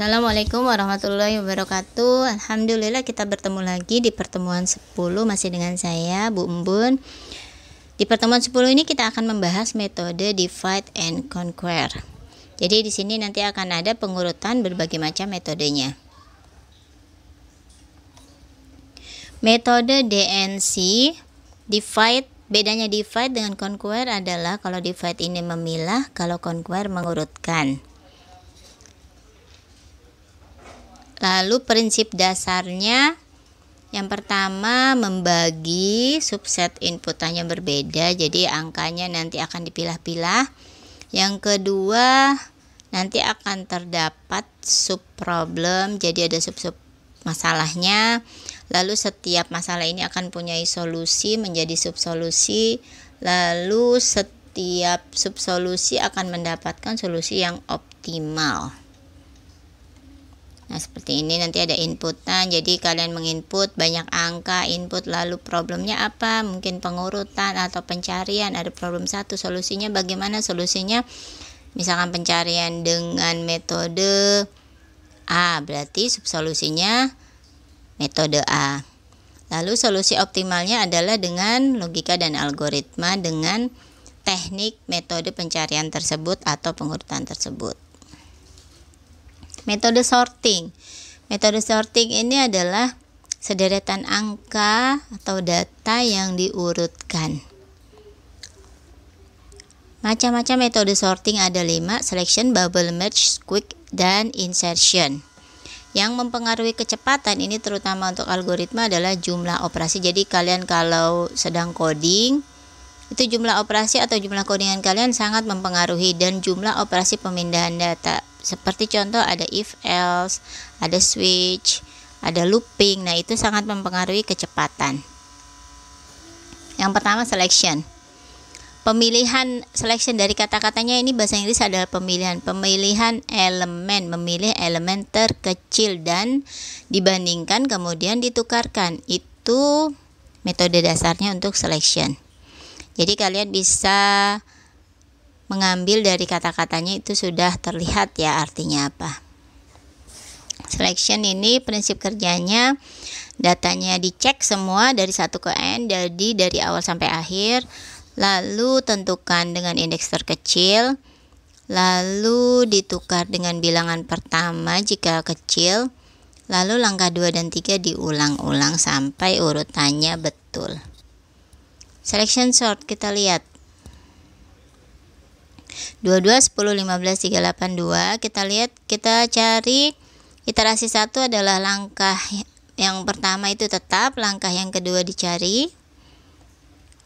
Assalamualaikum warahmatullahi wabarakatuh. Alhamdulillah kita bertemu lagi di pertemuan 10 masih dengan saya Bu Embun. Di pertemuan 10 ini kita akan membahas metode divide and conquer. Jadi di sini nanti akan ada pengurutan berbagai macam metodenya. Metode DNC divide, bedanya divide dengan conquer adalah kalau divide ini memilah, kalau conquer mengurutkan. Lalu prinsip dasarnya yang pertama membagi subset inputannya berbeda, jadi angkanya nanti akan dipilah-pilah. Yang kedua nanti akan terdapat subproblem, jadi ada sub-sub masalahnya. Lalu setiap masalah ini akan punya solusi menjadi subsolusi. Lalu setiap subsolusi akan mendapatkan solusi yang optimal. Nah seperti ini nanti ada inputan, jadi kalian menginput banyak angka input, lalu problemnya apa, mungkin pengurutan atau pencarian. Ada problem 1, solusinya bagaimana, solusinya misalkan pencarian dengan metode A, berarti subsolusinya metode A. Lalu solusi optimalnya adalah dengan logika dan algoritma dengan teknik metode pencarian tersebut atau pengurutan tersebut. Metode sorting. Metode sorting ini adalah sederetan angka atau data yang diurutkan. Macam-macam metode sorting ada 5, selection, bubble merge, quick, dan insertion. Yang mempengaruhi kecepatan ini terutama untuk algoritma adalah jumlah operasi. Jadi kalian kalau sedang coding, itu jumlah operasi atau jumlah codingan kalian sangat mempengaruhi, dan jumlah operasi pemindahan data. Seperti contoh ada if else, ada switch, ada looping. Nah, itu sangat mempengaruhi kecepatan. Yang pertama selection. Pemilihan selection dari kata-katanya ini bahasa Inggris adalah pemilihan elemen, memilih elemen terkecil dan dibandingkan kemudian ditukarkan. Itu metode dasarnya untuk selection. Jadi kalian bisa mengambil dari kata-katanya, itu sudah terlihat ya artinya apa. Selection ini prinsip kerjanya datanya dicek semua dari 1 ke n, jadi dari awal sampai akhir. Lalu tentukan dengan indeks terkecil, lalu ditukar dengan bilangan pertama jika kecil, lalu langkah 2 dan 3 diulang-ulang sampai urutannya betul. Selection sort kita lihat 22, 10, 15, 3, 8, 2. Kita lihat, kita cari iterasi 1 adalah langkah yang pertama itu tetap, langkah yang kedua dicari.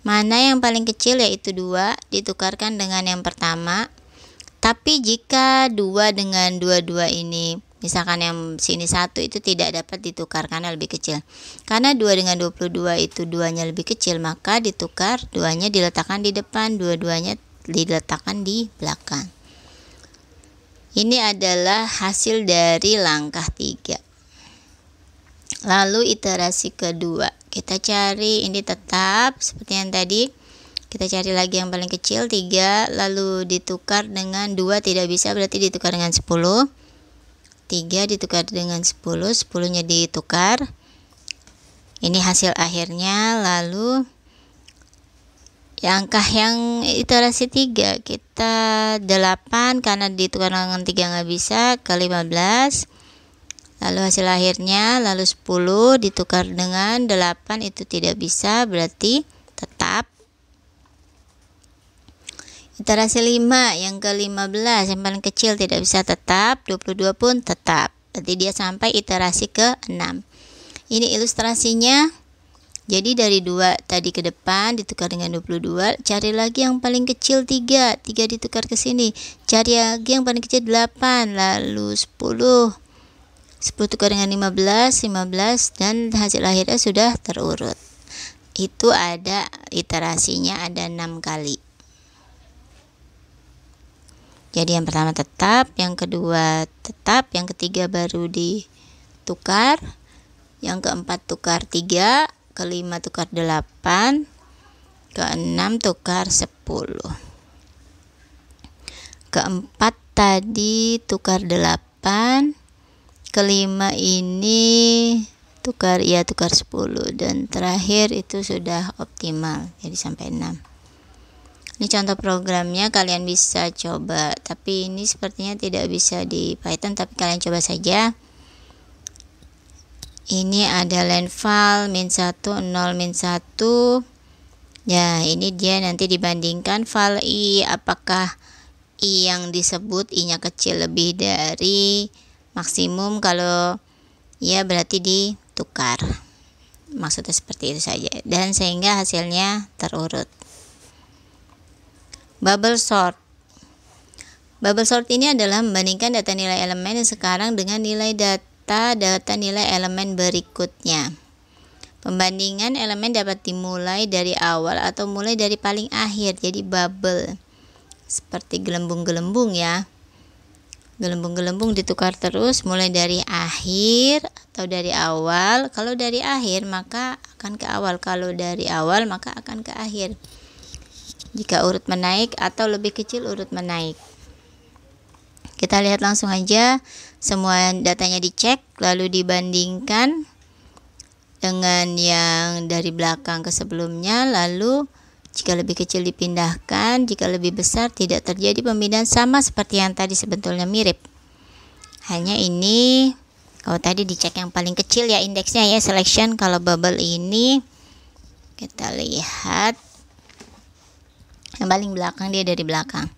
Mana yang paling kecil yaitu 2, ditukarkan dengan yang pertama. Tapi jika 2 dengan 22 ini, misalkan yang sini 1 itu tidak dapat ditukar karena lebih kecil. Karena 2 dengan 22 itu 2-nya lebih kecil, maka ditukar, 2-nya diletakkan di depan, 2-2-nya diletakkan di belakang. Ini adalah hasil dari langkah 3. Lalu iterasi kedua, kita cari ini tetap seperti yang tadi. Kita cari lagi yang paling kecil 3, lalu ditukar dengan 2 tidak bisa, berarti ditukar dengan 10. 3 ditukar dengan 10, 10-nya ditukar. Ini hasil akhirnya. Lalu angka yang iterasi 3 kita 8, karena ditukar dengan 3 nggak bisa, ke 15. Lalu hasil akhirnya, lalu 10 ditukar dengan 8 itu tidak bisa, berarti tetap. Iterasi 5 yang ke 15 yang paling kecil tidak bisa, tetap. 22 pun tetap, berarti dia sampai iterasi ke 6. Ini ilustrasinya. Jadi dari 2 tadi ke depan ditukar dengan 22, cari lagi yang paling kecil 3 ditukar ke sini, cari lagi yang paling kecil 8, lalu 10 tukar dengan 15, dan hasil akhirnya sudah terurut. Itu ada iterasinya, ada 6 kali. Jadi yang pertama tetap, yang kedua tetap, yang ketiga baru ditukar, yang keempat tukar 3, kelima tukar 8, keenam tukar 10, keempat tadi tukar 8, kelima ini tukar 10, dan terakhir itu sudah optimal, jadi sampai 6. Ini contoh programnya, kalian bisa coba, tapi ini sepertinya tidak bisa di Python, tapi kalian coba saja. Ini ada len file -1 0 -1. Ya, ini dia nanti dibandingkan file i, apakah i yang disebut i-nya kecil lebih dari maksimum. Kalau ya berarti ditukar, maksudnya seperti itu saja, dan sehingga hasilnya terurut. Bubble sort. Bubble sort ini adalah membandingkan data nilai elemen yang sekarang dengan nilai data nilai elemen berikutnya. Pembandingan elemen dapat dimulai dari awal atau mulai dari paling akhir, jadi bubble. Seperti gelembung-gelembung ya. Gelembung-gelembung ditukar terus mulai dari akhir atau dari awal. Kalau dari akhir maka akan ke awal, kalau dari awal maka akan ke akhir. Jika urut menaik atau lebih kecil urut menaik. Kita lihat langsung aja, semua datanya dicek lalu dibandingkan dengan yang dari belakang ke sebelumnya, lalu jika lebih kecil dipindahkan, jika lebih besar tidak terjadi pemindahan, sama seperti yang tadi, sebetulnya mirip. Hanya ini kalau tadi dicek yang paling kecil ya indeksnya ya, selection. Kalau bubble ini kita lihat yang paling belakang, dia dari belakang.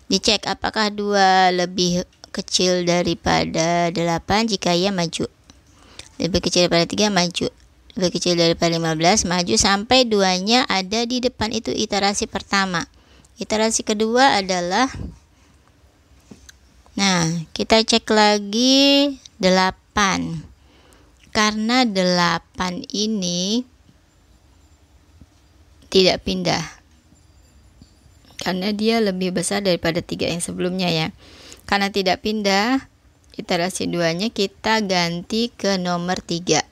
Dicek apakah 2 lebih kecil daripada 8, jika ya maju. Lebih kecil daripada 3 maju. Lebih kecil daripada 15 maju sampai 2-nya ada di depan. Itu iterasi pertama. Iterasi kedua adalah, nah kita cek lagi 8. Karena 8 ini tidak pindah, karena dia lebih besar daripada 3 yang sebelumnya ya. Karena tidak pindah, iterasi 2-nya kita ganti ke nomor 3.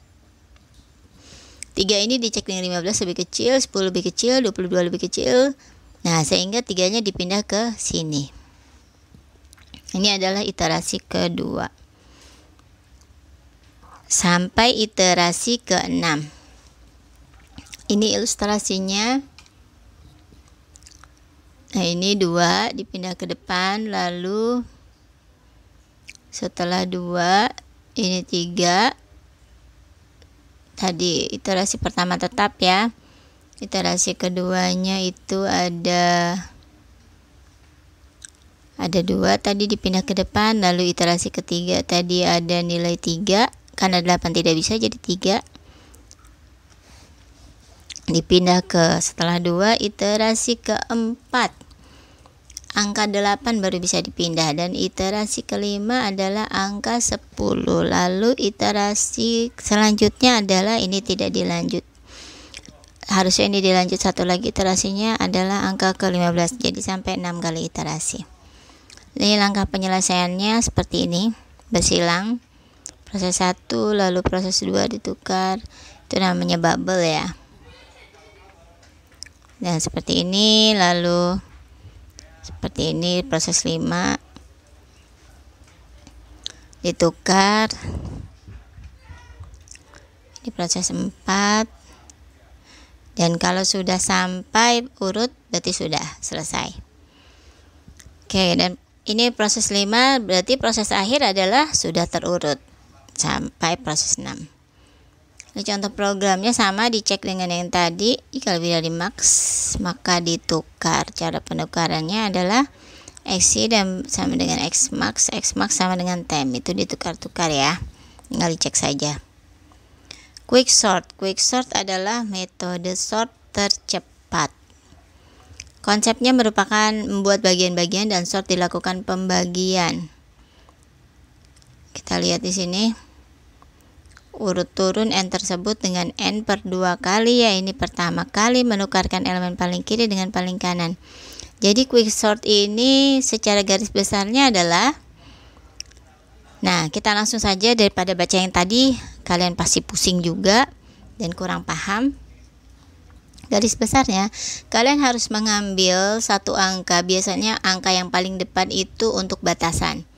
3 ini dicek dengan 15 lebih kecil, 10 lebih kecil, 22 lebih kecil. Nah, sehingga 3-nya dipindah ke sini. Ini adalah iterasi kedua. Sampai iterasi ke-6. Ini ilustrasinya. Nah, ini 2 dipindah ke depan, lalu setelah 2 ini 3. Tadi iterasi pertama tetap ya. Iterasi keduanya itu ada 2 tadi dipindah ke depan, lalu iterasi ketiga tadi ada nilai 3, karena 8 tidak bisa jadi 3. Dipindah ke setelah 2, iterasi keempat angka 8 baru bisa dipindah, dan iterasi kelima adalah angka 10. Lalu iterasi selanjutnya adalah ini tidak dilanjut, harusnya ini dilanjut satu lagi, iterasinya adalah angka ke-15, jadi sampai 6 kali iterasi. Ini langkah penyelesaiannya seperti ini, bersilang, proses 1 lalu proses 2 ditukar, itu namanya bubble ya. Dan seperti ini, lalu seperti ini proses 5 ditukar, di proses 4, dan kalau sudah sampai urut berarti sudah selesai. Oke, dan ini proses 5 berarti proses akhir adalah sudah terurut sampai proses 6. Ini contoh programnya sama, dicek dengan yang tadi. Jika lebih dari max maka ditukar. Cara penukarannya adalah xy dan sama dengan xmax sama dengan temp, itu ditukar-tukar ya, tinggal dicek saja. Quick sort adalah metode sort tercepat. Konsepnya merupakan membuat bagian-bagian dan sort dilakukan pembagian. Kita lihat di sini. Urut turun n tersebut dengan n per 2 kali ya, ini pertama kali menukarkan elemen paling kiri dengan paling kanan. Jadi quick sort ini secara garis besarnya adalah, nah kita langsung saja, daripada baca yang tadi kalian pasti pusing juga dan kurang paham. Garis besarnya kalian harus mengambil satu angka, biasanya angka yang paling depan itu untuk batasan.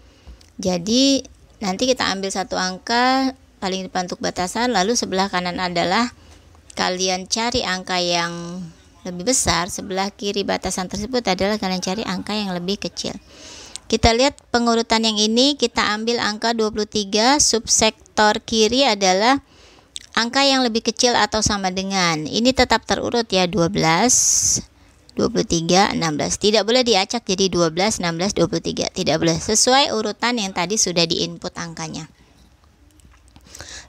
Jadi Nanti kita ambil satu angka paling depan untuk batasan, lalu sebelah kanan adalah kalian cari angka yang lebih besar, sebelah kiri batasan tersebut adalah kalian cari angka yang lebih kecil. Kita lihat pengurutan yang ini, kita ambil angka 23, subsektor kiri adalah angka yang lebih kecil atau sama dengan. Ini tetap terurut ya, 12, 23, 16. Tidak boleh diacak jadi 12, 16, 23. Tidak boleh, sesuai urutan yang tadi sudah diinput angkanya.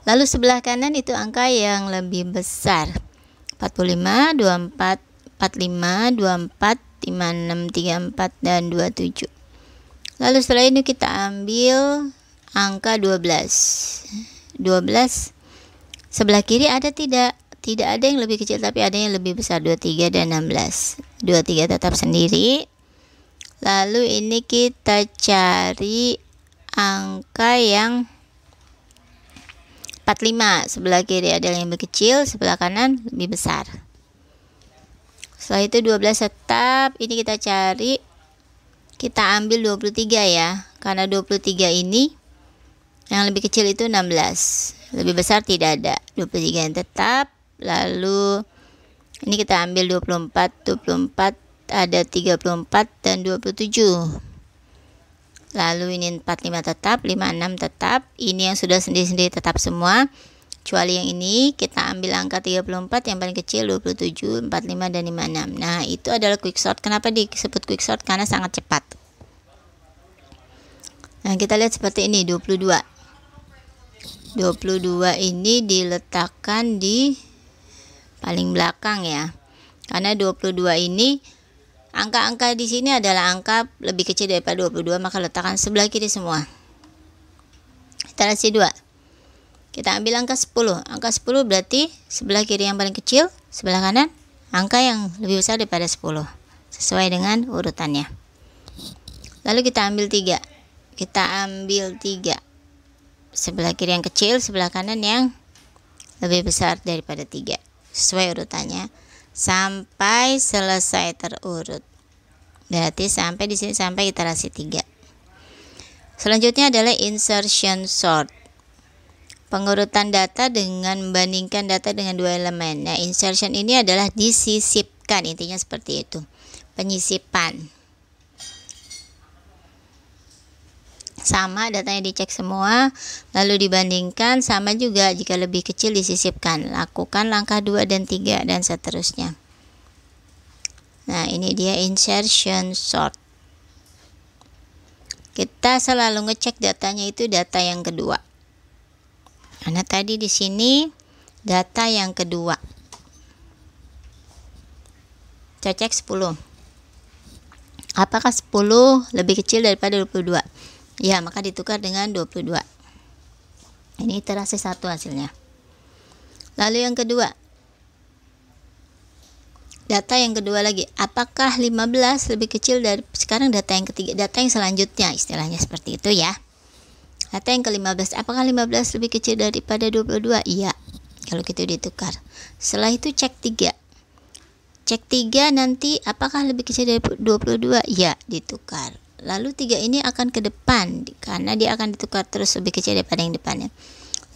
Lalu sebelah kanan itu angka yang lebih besar. 45, 24, 45, 24, 56, 34, dan 27. Lalu setelah ini kita ambil angka 12. 12 sebelah kiri ada tidak? Tidak ada yang lebih kecil, tapi ada yang lebih besar, 23 dan 16. 23 tetap sendiri. Lalu ini kita cari angka yang 45. Sebelah kiri ada yang lebih kecil, sebelah kanan lebih besar. Setelah itu 12 tetap. Ini kita cari, kita ambil 23 ya, karena 23 ini yang lebih kecil itu 16, lebih besar tidak ada. 23 yang tetap. Lalu ini kita ambil 24 ada 34 dan 27. Lalu ini 45 tetap, 56 tetap. Ini yang sudah sendiri-sendiri tetap semua, kecuali yang ini. Kita ambil angka 34 yang paling kecil, 27, 45 dan 56. Nah, itu adalah quick sort. Kenapa disebut quick sort? Karena sangat cepat. Nah, kita lihat seperti ini, 22 ini diletakkan di paling belakang ya, karena 22 ini angka-angka di sini adalah angka lebih kecil daripada 22, maka letakkan sebelah kiri semua. Iterasi 2, kita ambil angka 10. Angka 10 berarti sebelah kiri yang paling kecil, sebelah kanan angka yang lebih besar daripada 10, sesuai dengan urutannya. Lalu kita ambil 3. Kita ambil 3, sebelah kiri yang kecil, sebelah kanan yang lebih besar daripada 3, sesuai urutannya sampai selesai terurut. Berarti sampai di sini, sampai iterasi 3. Selanjutnya adalah insertion sort. Pengurutan data dengan membandingkan data dengan dua elemen. Nah, insertion ini adalah disisipkan, intinya seperti itu. Penyisipan. Sama, datanya dicek semua, lalu dibandingkan, sama juga jika lebih kecil disisipkan. Lakukan langkah 2 dan 3 dan seterusnya. Nah, ini dia insertion sort. Kita selalu ngecek datanya itu data yang kedua. Karena tadi di sini data yang kedua. Kita cek 10. Apakah 10 lebih kecil daripada 22? Ya, maka ditukar dengan 22. Ini iterasi 1 hasilnya. Lalu yang kedua, data yang kedua lagi, apakah 15 lebih kecil dari, sekarang data yang ketiga, data yang selanjutnya, istilahnya seperti itu ya. Data yang ke-15, apakah 15 lebih kecil daripada 22? Iya, kalau gitu ditukar. Setelah itu cek 3. Cek 3 nanti, apakah lebih kecil dari 22? Iya, ditukar. Lalu 3 ini akan ke depan, karena dia akan ditukar terus, lebih kecil daripada yang depannya.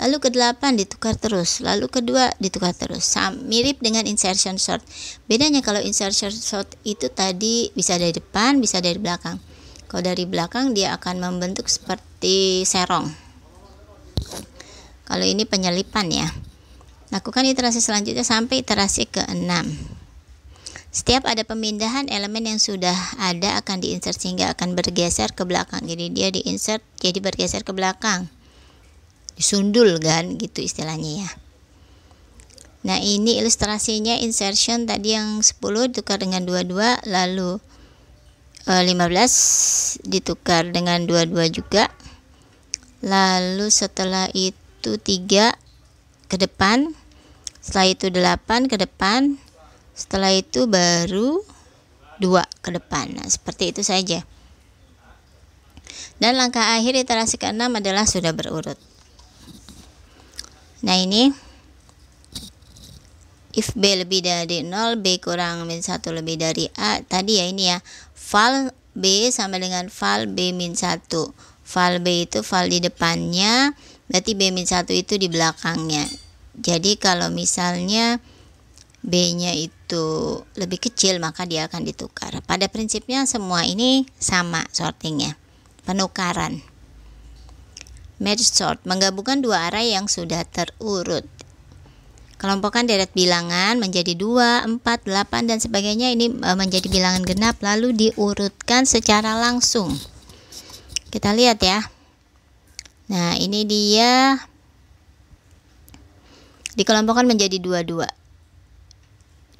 Lalu ke-8 ditukar terus, lalu ke-2 ditukar terus. Mirip dengan insertion sort. Bedanya kalau insertion sort itu tadi bisa dari depan, bisa dari belakang. Kalau dari belakang dia akan membentuk seperti serong. Kalau ini penyelipan ya. Lakukan iterasi selanjutnya sampai iterasi ke-6. Setiap ada pemindahan, elemen yang sudah ada akan diinsert sehingga akan bergeser ke belakang. Jadi dia diinsert jadi bergeser ke belakang. Disundul kan, gitu istilahnya ya. Nah, ini ilustrasinya insertion tadi yang 10 ditukar dengan 22, lalu 15 ditukar dengan 22 juga. Lalu setelah itu 3 ke depan, setelah itu 8 ke depan, setelah itu baru 2 ke depan. Nah, seperti itu saja. Dan langkah akhir iterasi ke-6 adalah sudah berurut. Nah, ini if B lebih dari 0, B kurang min 1 lebih dari A. Tadi ya ini ya, val B sama dengan val B min 1. val B itu val di depannya, berarti B-1 itu di belakangnya. Jadi kalau misalnya B-nya itu lebih kecil, maka dia akan ditukar. Pada prinsipnya semua ini sama sortingnya, penukaran. Merge sort, menggabungkan dua array yang sudah terurut. Kelompokkan deret bilangan menjadi 2, 4, 8 dan sebagainya, ini menjadi bilangan genap lalu diurutkan secara langsung. Kita lihat ya. Nah, ini dia dikelompokkan menjadi 22.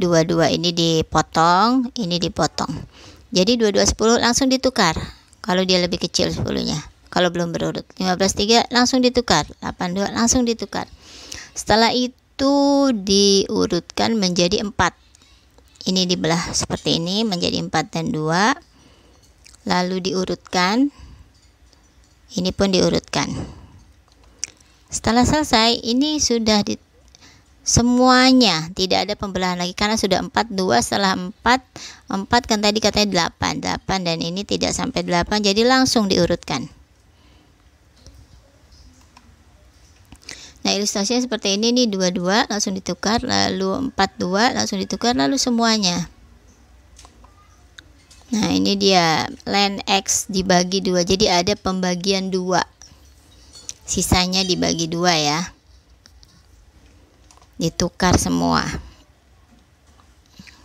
22 ini dipotong, ini dipotong. Jadi 22 10 langsung ditukar. Kalau dia lebih kecil 10-nya. Kalau belum berurut. 15 3 langsung ditukar. 82 langsung ditukar. Setelah itu diurutkan menjadi 4. Ini dibelah seperti ini menjadi 4 dan 2. Lalu diurutkan. Ini pun diurutkan. Setelah selesai, ini sudah semuanya tidak ada pembelahan lagi karena sudah 4 2. Setelah 4 kan tadi katanya 8 dan ini tidak sampai 8, jadi langsung diurutkan. Nah, ilustrasinya seperti ini nih, 22 langsung ditukar, lalu 42 langsung ditukar, lalu semuanya. Nah, ini dia len X dibagi 2. Jadi ada pembagian 2. Sisanya dibagi 2 ya. Ditukar semua.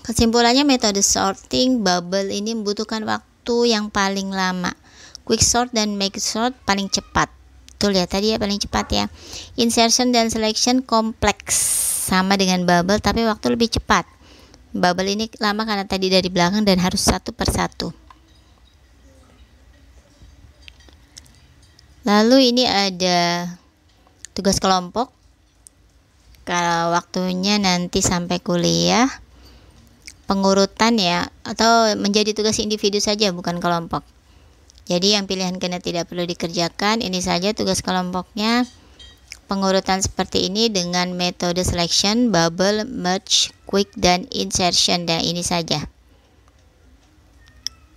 Kesimpulannya, metode sorting bubble ini membutuhkan waktu yang paling lama. Quick sort dan make sort paling cepat. Betul ya, tadi ya paling cepat ya. Insertion dan selection kompleks, sama dengan bubble tapi waktu lebih cepat. Bubble ini lama karena tadi dari belakang dan harus satu persatu. Lalu ini ada tugas kelompok. Kalau waktunya nanti sampai kuliah, pengurutan ya, atau menjadi tugas individu saja bukan kelompok. Jadi yang pilihan kena tidak perlu dikerjakan. Ini saja tugas kelompoknya. Pengurutan seperti ini dengan metode selection, bubble, merge, quick, dan insertion. Dan ini saja.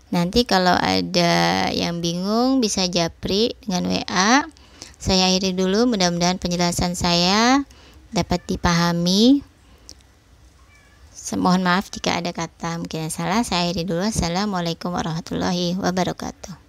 Nanti kalau ada yang bingung bisa japri dengan WA. Saya akhiri dulu. Mudah-mudahan penjelasan saya dapat dipahami. Mohon maaf jika ada kata mungkin salah. Saya akhiri dulu. Assalamualaikum warahmatullahi wabarakatuh.